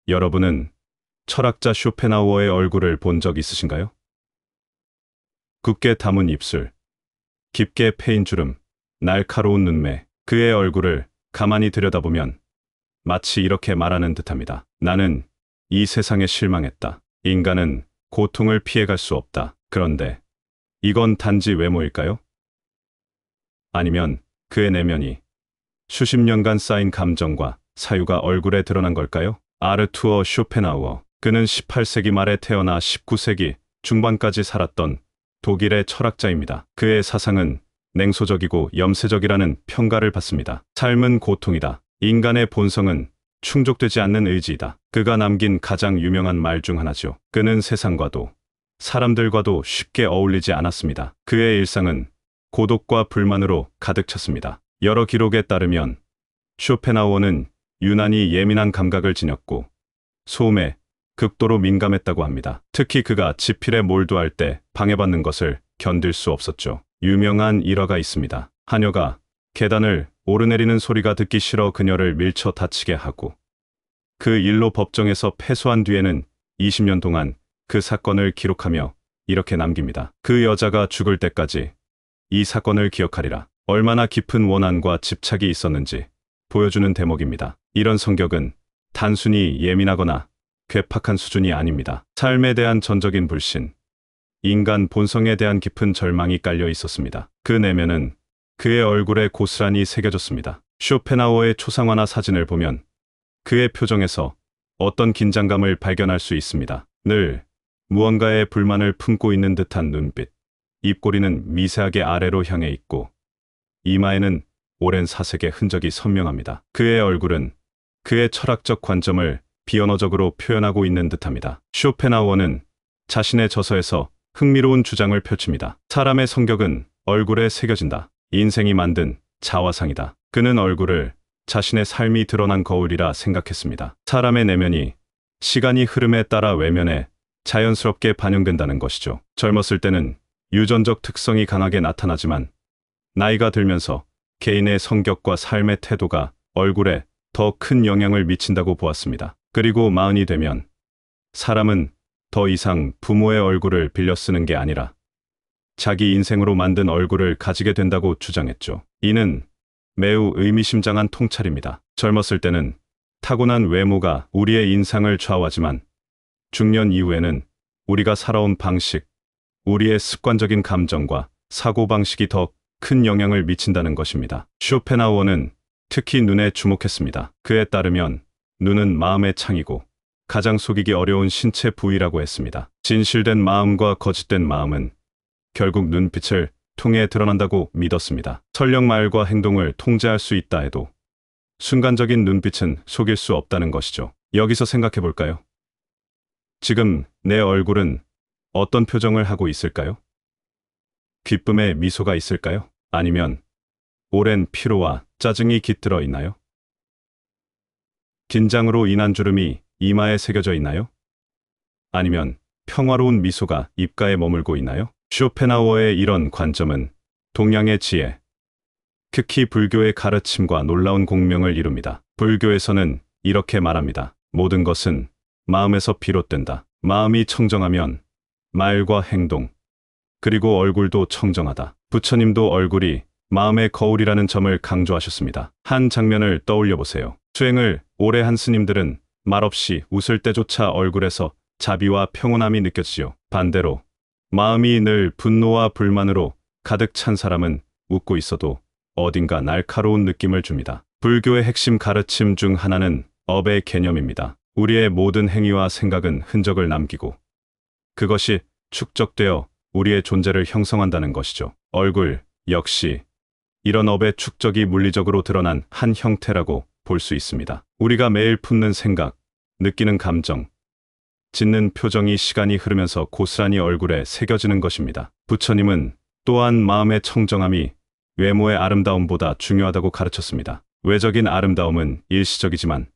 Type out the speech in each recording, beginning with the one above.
여러분은 철학자 쇼펜하우어의 얼굴을 본 적 있으신가요? 굳게 담은 입술, 깊게 패인 주름, 날카로운 눈매, 그의 얼굴을 가만히 들여다보면 마치 이렇게 말하는 듯합니다. 나는 이 세상에 실망했다. 인간은 고통을 피해갈 수 없다. 그런데 이건 단지 외모일까요? 아니면 그의 내면이 수십 년간 쌓인 감정과 사유가 얼굴에 드러난 걸까요? 아르투어 쇼펜하우어. 그는 18세기 말에 태어나 19세기 중반까지 살았던 독일의 철학자입니다. 그의 사상은 냉소적이고 염세적이라는 평가를 받습니다. 삶은 고통이다. 인간의 본성은 충족되지 않는 의지이다. 그가 남긴 가장 유명한 말 중 하나죠. 그는 세상과도 사람들과도 쉽게 어울리지 않았습니다. 그의 일상은 고독과 불만으로 가득 찼습니다. 여러 기록에 따르면 쇼펜하우어는 유난히 예민한 감각을 지녔고 소음에 극도로 민감했다고 합니다. 특히 그가 지필에 몰두할 때 방해받는 것을 견딜 수 없었죠. 유명한 일화가 있습니다. 하녀가 계단을 오르내리는 소리가 듣기 싫어 그녀를 밀쳐 다치게 하고 그 일로 법정에서 패소한 뒤에는 20년 동안 그 사건을 기록하며 이렇게 남깁니다. 그 여자가 죽을 때까지 이 사건을 기억하리라. 얼마나 깊은 원한과 집착이 있었는지 보여주는 대목입니다. 이런 성격은 단순히 예민하거나 괴팍한 수준이 아닙니다. 삶에 대한 전적인 불신, 인간 본성에 대한 깊은 절망이 깔려 있었습니다. 그 내면은 그의 얼굴에 고스란히 새겨졌습니다. 쇼펜하우어의 초상화나 사진을 보면 그의 표정에서 어떤 긴장감을 발견할 수 있습니다. 늘 무언가에 불만을 품고 있는 듯한 눈빛, 입꼬리는 미세하게 아래로 향해 있고 이마에는 오랜 사색의 흔적이 선명합니다. 그의 얼굴은 그의 철학적 관점을 비언어적으로 표현하고 있는 듯합니다. 쇼펜하우어는 자신의 저서에서 흥미로운 주장을 펼칩니다. 사람의 성격은 얼굴에 새겨진다. 인생이 만든 자화상이다. 그는 얼굴을 자신의 삶이 드러난 거울이라 생각했습니다. 사람의 내면이 시간이 흐름에 따라 외면에 자연스럽게 반영된다는 것이죠. 젊었을 때는 유전적 특성이 강하게 나타나지만 나이가 들면서 개인의 성격과 삶의 태도가 얼굴에 더 큰 영향을 미친다고 보았습니다. 그리고 마흔이 되면 사람은 더 이상 부모의 얼굴을 빌려 쓰는 게 아니라 자기 인생으로 만든 얼굴을 가지게 된다고 주장했죠. 이는 매우 의미심장한 통찰입니다. 젊었을 때는 타고난 외모가 우리의 인상을 좌우하지만 중년 이후에는 우리가 살아온 방식, 우리의 습관적인 감정과 사고방식이 더 큰 영향을 미친다는 것입니다. 쇼펜하우어는 특히 눈에 주목했습니다. 그에 따르면 눈은 마음의 창이고 가장 속이기 어려운 신체 부위라고 했습니다. 진실된 마음과 거짓된 마음은 결국 눈빛을 통해 드러난다고 믿었습니다. 설령 말과 행동을 통제할 수 있다 해도 순간적인 눈빛은 속일 수 없다는 것이죠. 여기서 생각해 볼까요? 지금 내 얼굴은 어떤 표정을 하고 있을까요? 기쁨의 미소가 있을까요? 아니면 오랜 피로와 짜증이 깃들어 있나요? 긴장으로 인한 주름이 이마에 새겨져 있나요? 아니면 평화로운 미소가 입가에 머물고 있나요? 쇼펜하우어의 이런 관점은 동양의 지혜, 특히 불교의 가르침과 놀라운 공명을 이룹니다. 불교에서는 이렇게 말합니다. 모든 것은 마음에서 비롯된다. 마음이 청정하면 말과 행동, 그리고 얼굴도 청정하다. 부처님도 얼굴이 마음의 거울이라는 점을 강조하셨습니다. 한 장면을 떠올려 보세요. 수행을 오래 한 스님들은 말없이 웃을 때조차 얼굴에서 자비와 평온함이 느껴지죠. 반대로 마음이 늘 분노와 불만으로 가득 찬 사람은 웃고 있어도 어딘가 날카로운 느낌을 줍니다. 불교의 핵심 가르침 중 하나는 업의 개념입니다. 우리의 모든 행위와 생각은 흔적을 남기고 그것이 축적되어 우리의 존재를 형성한다는 것이죠. 얼굴 역시 이런 업의 축적이 물리적으로 드러난 한 형태라고 볼 수 있습니다. 우리가 매일 품는 생각, 느끼는 감정, 짓는 표정이 시간이 흐르면서 고스란히 얼굴에 새겨지는 것입니다. 부처님은 또한 마음의 청정함이 외모의 아름다움보다 중요하다고 가르쳤습니다. 외적인 아름다움은 일시적이지만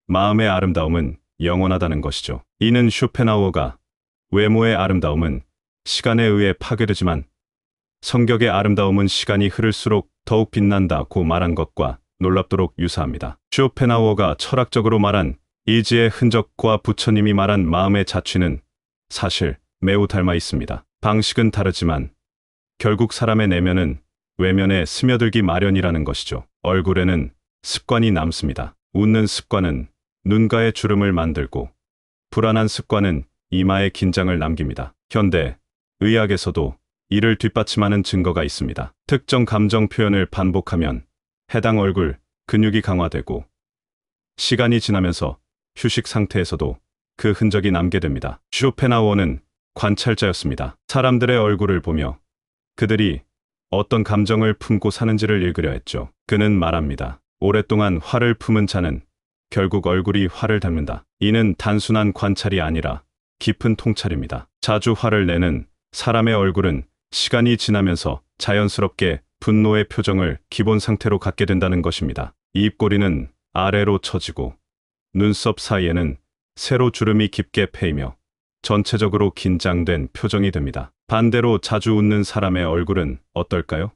마음의 아름다움은 영원하다는 것이죠. 이는 쇼펜하우어가 외모의 아름다움은 시간에 의해 파괴되지만 성격의 아름다움은 시간이 흐를수록 더욱 빛난다고 말한 것과 놀랍도록 유사합니다. 쇼펜하우어가 철학적으로 말한 이지의 흔적과 부처님이 말한 마음의 자취는 사실 매우 닮아 있습니다. 방식은 다르지만 결국 사람의 내면은 외면에 스며들기 마련이라는 것이죠. 얼굴에는 습관이 남습니다. 웃는 습관은 눈가에 주름을 만들고 불안한 습관은 이마에 긴장을 남깁니다. 현대 의학에서도 이를 뒷받침하는 증거가 있습니다. 특정 감정 표현을 반복하면 해당 얼굴 근육이 강화되고 시간이 지나면서 휴식 상태에서도 그 흔적이 남게 됩니다. 쇼펜하우어는 관찰자였습니다. 사람들의 얼굴을 보며 그들이 어떤 감정을 품고 사는지를 읽으려 했죠. 그는 말합니다. 오랫동안 화를 품은 자는 결국 얼굴이 화를 닮는다. 이는 단순한 관찰이 아니라 깊은 통찰입니다. 자주 화를 내는 사람의 얼굴은 시간이 지나면서 자연스럽게 분노의 표정을 기본 상태로 갖게 된다는 것입니다. 입꼬리는 아래로 처지고 눈썹 사이에는 세로 주름이 깊게 패이며 전체적으로 긴장된 표정이 됩니다. 반대로 자주 웃는 사람의 얼굴은 어떨까요?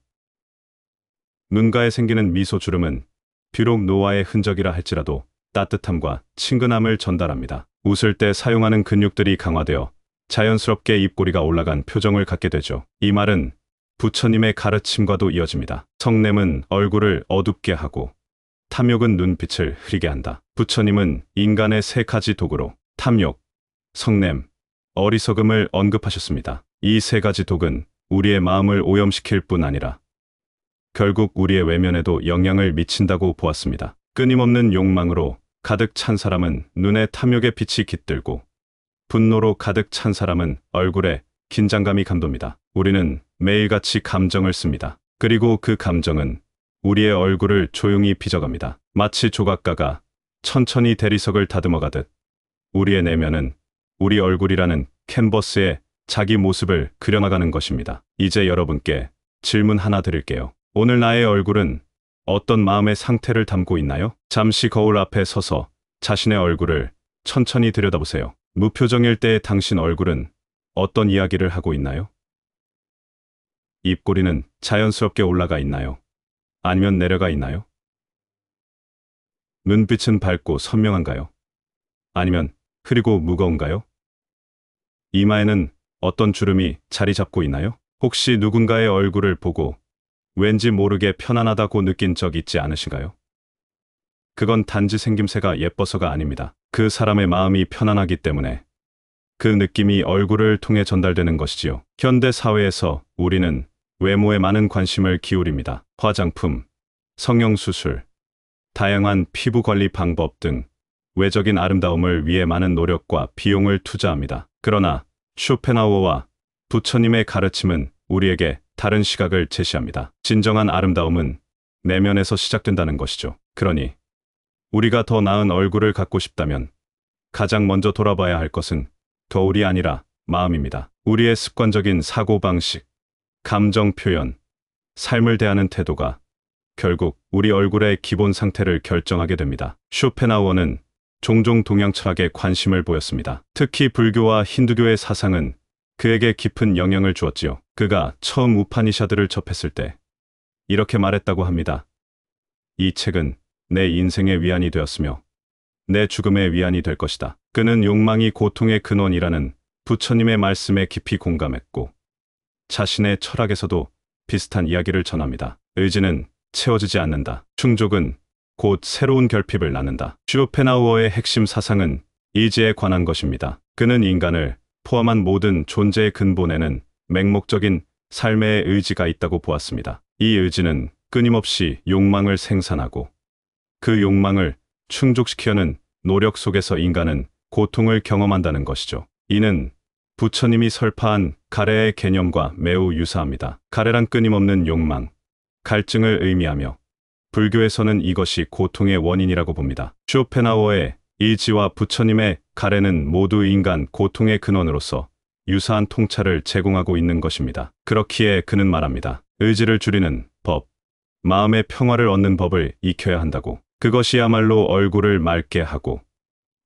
눈가에 생기는 미소 주름은 비록 노화의 흔적이라 할지라도 따뜻함과 친근함을 전달합니다. 웃을 때 사용하는 근육들이 강화되어 자연스럽게 입꼬리가 올라간 표정을 갖게 되죠. 이 말은 부처님의 가르침과도 이어집니다. 성냄은 얼굴을 어둡게 하고 탐욕은 눈빛을 흐리게 한다. 부처님은 인간의 세 가지 독으로 탐욕, 성냄, 어리석음을 언급하셨습니다. 이 세 가지 독은 우리의 마음을 오염시킬 뿐 아니라 결국 우리의 외면에도 영향을 미친다고 보았습니다. 끊임없는 욕망으로 가득 찬 사람은 눈에 탐욕의 빛이 깃들고 분노로 가득 찬 사람은 얼굴에 긴장감이 감돕니다. 우리는 매일같이 감정을 씁니다. 그리고 그 감정은 우리의 얼굴을 조용히 빚어갑니다. 마치 조각가가 천천히 대리석을 다듬어가듯 우리의 내면은 우리 얼굴이라는 캔버스에 자기 모습을 그려나가는 것입니다. 이제 여러분께 질문 하나 드릴게요. 오늘 나의 얼굴은 어떤 마음의 상태를 담고 있나요? 잠시 거울 앞에 서서 자신의 얼굴을 천천히 들여다보세요. 무표정일 때의 당신 얼굴은 어떤 이야기를 하고 있나요? 입꼬리는 자연스럽게 올라가 있나요? 아니면 내려가 있나요? 눈빛은 밝고 선명한가요? 아니면 흐리고 무거운가요? 이마에는 어떤 주름이 자리 잡고 있나요? 혹시 누군가의 얼굴을 보고 왠지 모르게 편안하다고 느낀 적 있지 않으신가요? 그건 단지 생김새가 예뻐서가 아닙니다. 그 사람의 마음이 편안하기 때문에 그 느낌이 얼굴을 통해 전달되는 것이지요. 현대 사회에서 우리는 외모에 많은 관심을 기울입니다. 화장품, 성형수술, 다양한 피부 관리 방법 등 외적인 아름다움을 위해 많은 노력과 비용을 투자합니다. 그러나 쇼펜하우어와 부처님의 가르침은 우리에게 다른 시각을 제시합니다. 진정한 아름다움은 내면에서 시작된다는 것이죠. 그러니 우리가 더 나은 얼굴을 갖고 싶다면 가장 먼저 돌아봐야 할 것은 거울이 아니라 마음입니다. 우리의 습관적인 사고방식, 감정 표현, 삶을 대하는 태도가 결국 우리 얼굴의 기본 상태를 결정하게 됩니다. 쇼펜하우어는 종종 동양 철학에 관심을 보였습니다. 특히 불교와 힌두교의 사상은 그에게 깊은 영향을 주었지요. 그가 처음 우파니샤드를 접했을 때 이렇게 말했다고 합니다. 이 책은 내 인생의 위안이 되었으며 내 죽음의 위안이 될 것이다. 그는 욕망이 고통의 근원이라는 부처님의 말씀에 깊이 공감했고 자신의 철학에서도 비슷한 이야기를 전합니다. 의지는 채워지지 않는다. 충족은 곧 새로운 결핍을 낳는다. 쇼펜하우어의 핵심 사상은 의지에 관한 것입니다. 그는 인간을 포함한 모든 존재의 근본에는 맹목적인 삶의 의지가 있다고 보았습니다. 이 의지는 끊임없이 욕망을 생산하고 그 욕망을 충족시키려는 노력 속에서 인간은 고통을 경험한다는 것이죠. 이는 부처님이 설파한 가레의 개념과 매우 유사합니다. 가레란 끊임없는 욕망, 갈증을 의미하며 불교에서는 이것이 고통의 원인이라고 봅니다. 쇼펜하우어의 의지와 부처님의 가레는 모두 인간 고통의 근원으로서 유사한 통찰을 제공하고 있는 것입니다. 그렇기에 그는 말합니다. 의지를 줄이는 법, 마음의 평화를 얻는 법을 익혀야 한다고. 그것이야말로 얼굴을 맑게 하고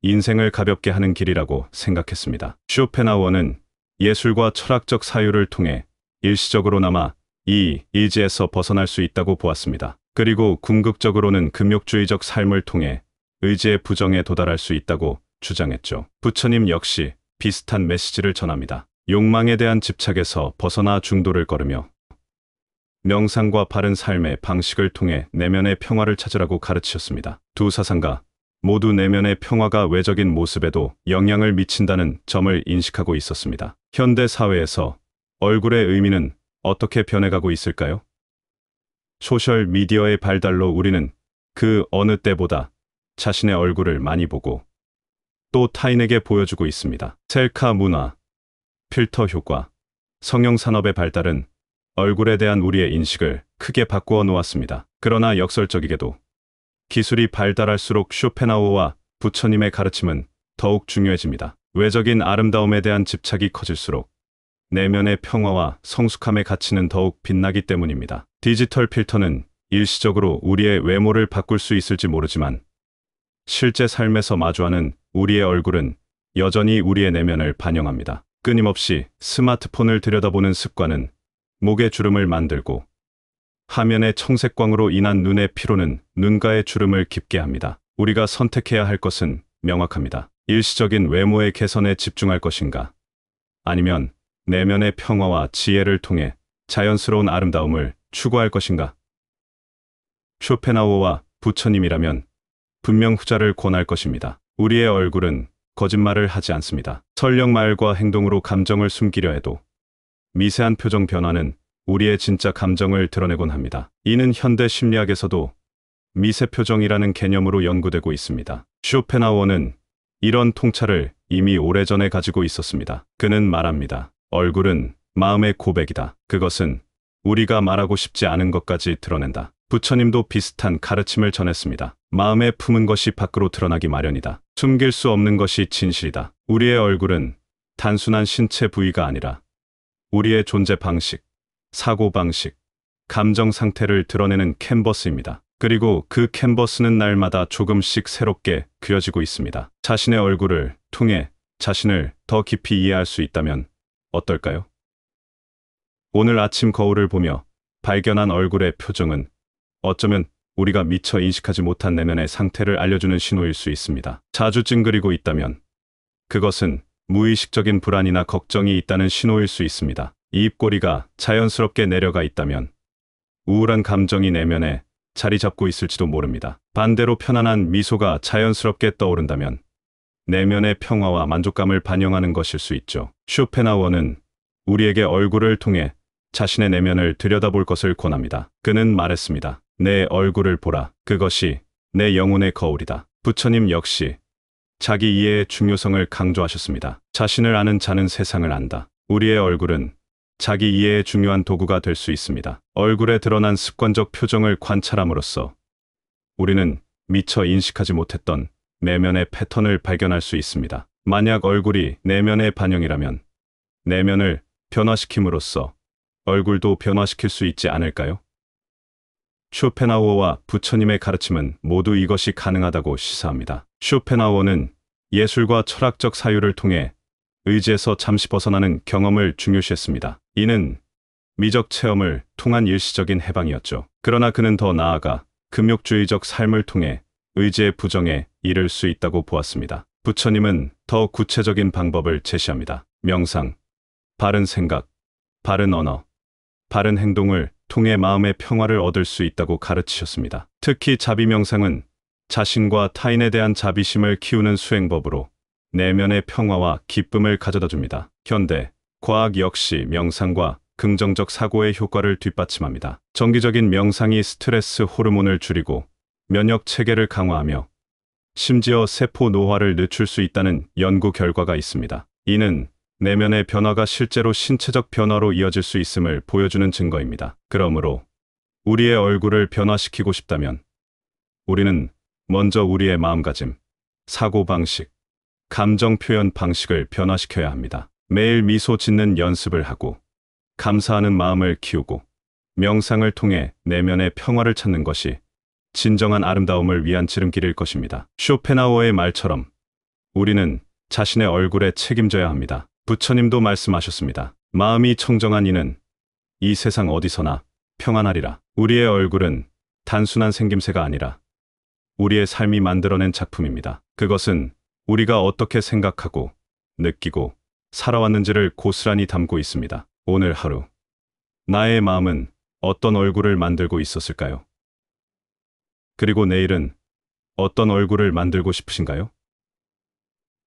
인생을 가볍게 하는 길이라고 생각했습니다. 쇼펜하우어는 예술과 철학적 사유를 통해 일시적으로나마 이 의지에서 벗어날 수 있다고 보았습니다. 그리고 궁극적으로는 금욕주의적 삶을 통해 의지의 부정에 도달할 수 있다고 주장했죠. 부처님 역시 비슷한 메시지를 전합니다. 욕망에 대한 집착에서 벗어나 중도를 걸으며 명상과 바른 삶의 방식을 통해 내면의 평화를 찾으라고 가르치셨습니다. 두 사상가 모두 내면의 평화가 외적인 모습에도 영향을 미친다는 점을 인식하고 있었습니다. 현대 사회에서 얼굴의 의미는 어떻게 변해가고 있을까요? 소셜 미디어의 발달로 우리는 그 어느 때보다 자신의 얼굴을 많이 보고 또 타인에게 보여주고 있습니다. 셀카 문화, 필터 효과, 성형 산업의 발달은 얼굴에 대한 우리의 인식을 크게 바꾸어 놓았습니다. 그러나 역설적이게도 기술이 발달할수록 쇼펜하우어와 부처님의 가르침은 더욱 중요해집니다. 외적인 아름다움에 대한 집착이 커질수록 내면의 평화와 성숙함의 가치는 더욱 빛나기 때문입니다. 디지털 필터는 일시적으로 우리의 외모를 바꿀 수 있을지 모르지만 실제 삶에서 마주하는 우리의 얼굴은 여전히 우리의 내면을 반영합니다. 끊임없이 스마트폰을 들여다보는 습관은 목에 주름을 만들고 화면의 청색광으로 인한 눈의 피로는 눈가의 주름을 깊게 합니다. 우리가 선택해야 할 것은 명확합니다. 일시적인 외모의 개선에 집중할 것인가? 아니면 내면의 평화와 지혜를 통해 자연스러운 아름다움을 추구할 것인가? 쇼펜하우어와 부처님이라면 분명 후자를 권할 것입니다. 우리의 얼굴은 거짓말을 하지 않습니다. 설령 말과 행동으로 감정을 숨기려 해도 미세한 표정 변화는 우리의 진짜 감정을 드러내곤 합니다. 이는 현대 심리학에서도 미세표정이라는 개념으로 연구되고 있습니다. 쇼펜하우어는 이런 통찰을 이미 오래전에 가지고 있었습니다. 그는 말합니다. 얼굴은 마음의 고백이다. 그것은 우리가 말하고 싶지 않은 것까지 드러낸다. 부처님도 비슷한 가르침을 전했습니다. 마음에 품은 것이 밖으로 드러나기 마련이다. 숨길 수 없는 것이 진실이다. 우리의 얼굴은 단순한 신체 부위가 아니라 우리의 존재 방식, 사고 방식, 감정 상태를 드러내는 캔버스입니다. 그리고 그 캔버스는 날마다 조금씩 새롭게 그려지고 있습니다. 자신의 얼굴을 통해 자신을 더 깊이 이해할 수 있다면 어떨까요? 오늘 아침 거울을 보며 발견한 얼굴의 표정은 어쩌면 우리가 미처 인식하지 못한 내면의 상태를 알려주는 신호일 수 있습니다. 자주 찡그리고 있다면 그것은 무의식적인 불안이나 걱정이 있다는 신호일 수 있습니다. 입꼬리가 자연스럽게 내려가 있다면 우울한 감정이 내면에 자리 잡고 있을지도 모릅니다. 반대로 편안한 미소가 자연스럽게 떠오른다면 내면의 평화와 만족감을 반영하는 것일 수 있죠. 쇼펜하우어는 우리에게 얼굴을 통해 자신의 내면을 들여다볼 것을 권합니다. 그는 말했습니다. 내 얼굴을 보라. 그것이 내 영혼의 거울이다. 부처님 역시 자기 이해의 중요성을 강조하셨습니다. 자신을 아는 자는 세상을 안다. 우리의 얼굴은 자기 이해의 중요한 도구가 될 수 있습니다. 얼굴에 드러난 습관적 표정을 관찰함으로써 우리는 미처 인식하지 못했던 내면의 패턴을 발견할 수 있습니다. 만약 얼굴이 내면의 반영이라면 내면을 변화시킴으로써 얼굴도 변화시킬 수 있지 않을까요? 쇼펜하우어와 부처님의 가르침은 모두 이것이 가능하다고 시사합니다. 쇼펜하우어는 예술과 철학적 사유를 통해 의지에서 잠시 벗어나는 경험을 중요시했습니다. 이는 미적 체험을 통한 일시적인 해방이었죠. 그러나 그는 더 나아가 금욕주의적 삶을 통해 의지의 부정에 이를 수 있다고 보았습니다. 부처님은 더 구체적인 방법을 제시합니다. 명상, 바른 생각, 바른 언어, 바른 행동을 통해 마음의 평화를 얻을 수 있다고 가르치셨습니다. 특히 자비명상은 자신과 타인에 대한 자비심을 키우는 수행법으로 내면의 평화와 기쁨을 가져다 줍니다. 현대 과학 역시 명상과 긍정적 사고의 효과를 뒷받침합니다. 정기적인 명상이 스트레스 호르몬을 줄이고 면역 체계를 강화하며 심지어 세포 노화를 늦출 수 있다는 연구 결과가 있습니다. 이는 내면의 변화가 실제로 신체적 변화로 이어질 수 있음을 보여주는 증거입니다. 그러므로 우리의 얼굴을 변화시키고 싶다면 우리는 먼저 우리의 마음가짐, 사고방식, 감정 표현 방식을 변화시켜야 합니다. 매일 미소 짓는 연습을 하고 감사하는 마음을 키우고 명상을 통해 내면의 평화를 찾는 것이 진정한 아름다움을 위한 지름길일 것입니다. 쇼펜하우어의 말처럼 우리는 자신의 얼굴에 책임져야 합니다. 부처님도 말씀하셨습니다. 마음이 청정한 이는 이 세상 어디서나 평안하리라. 우리의 얼굴은 단순한 생김새가 아니라 우리의 삶이 만들어낸 작품입니다. 그것은 우리가 어떻게 생각하고 느끼고 살아왔는지를 고스란히 담고 있습니다. 오늘 하루 나의 마음은 어떤 얼굴을 만들고 있었을까요? 그리고 내일은 어떤 얼굴을 만들고 싶으신가요?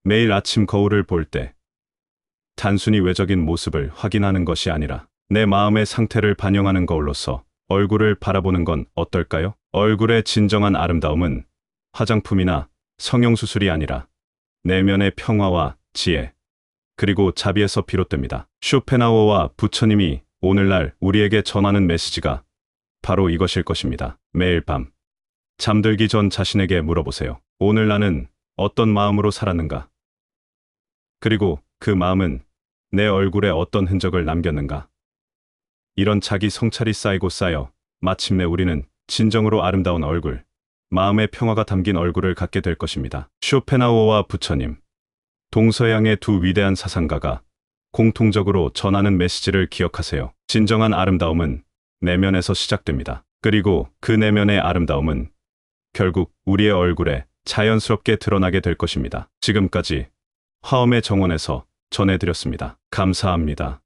매일 아침 거울을 볼 때 단순히 외적인 모습을 확인하는 것이 아니라 내 마음의 상태를 반영하는 거울로서 얼굴을 바라보는 건 어떨까요? 얼굴의 진정한 아름다움은 화장품이나 성형수술이 아니라 내면의 평화와 지혜, 그리고 자비에서 비롯됩니다. 쇼펜하우어와 부처님이 오늘날 우리에게 전하는 메시지가 바로 이것일 것입니다. 매일 밤 잠들기 전 자신에게 물어보세요. 오늘 나는 어떤 마음으로 살았는가? 그리고 그 마음은 내 얼굴에 어떤 흔적을 남겼는가? 이런 자기 성찰이 쌓이고 쌓여 마침내 우리는 진정으로 아름다운 얼굴, 마음의 평화가 담긴 얼굴을 갖게 될 것입니다. 쇼펜하우어와 부처님, 동서양의 두 위대한 사상가가 공통적으로 전하는 메시지를 기억하세요. 진정한 아름다움은 내면에서 시작됩니다. 그리고 그 내면의 아름다움은 결국 우리의 얼굴에 자연스럽게 드러나게 될 것입니다. 지금까지 화엄의 정원에서 전해드렸습니다. 감사합니다.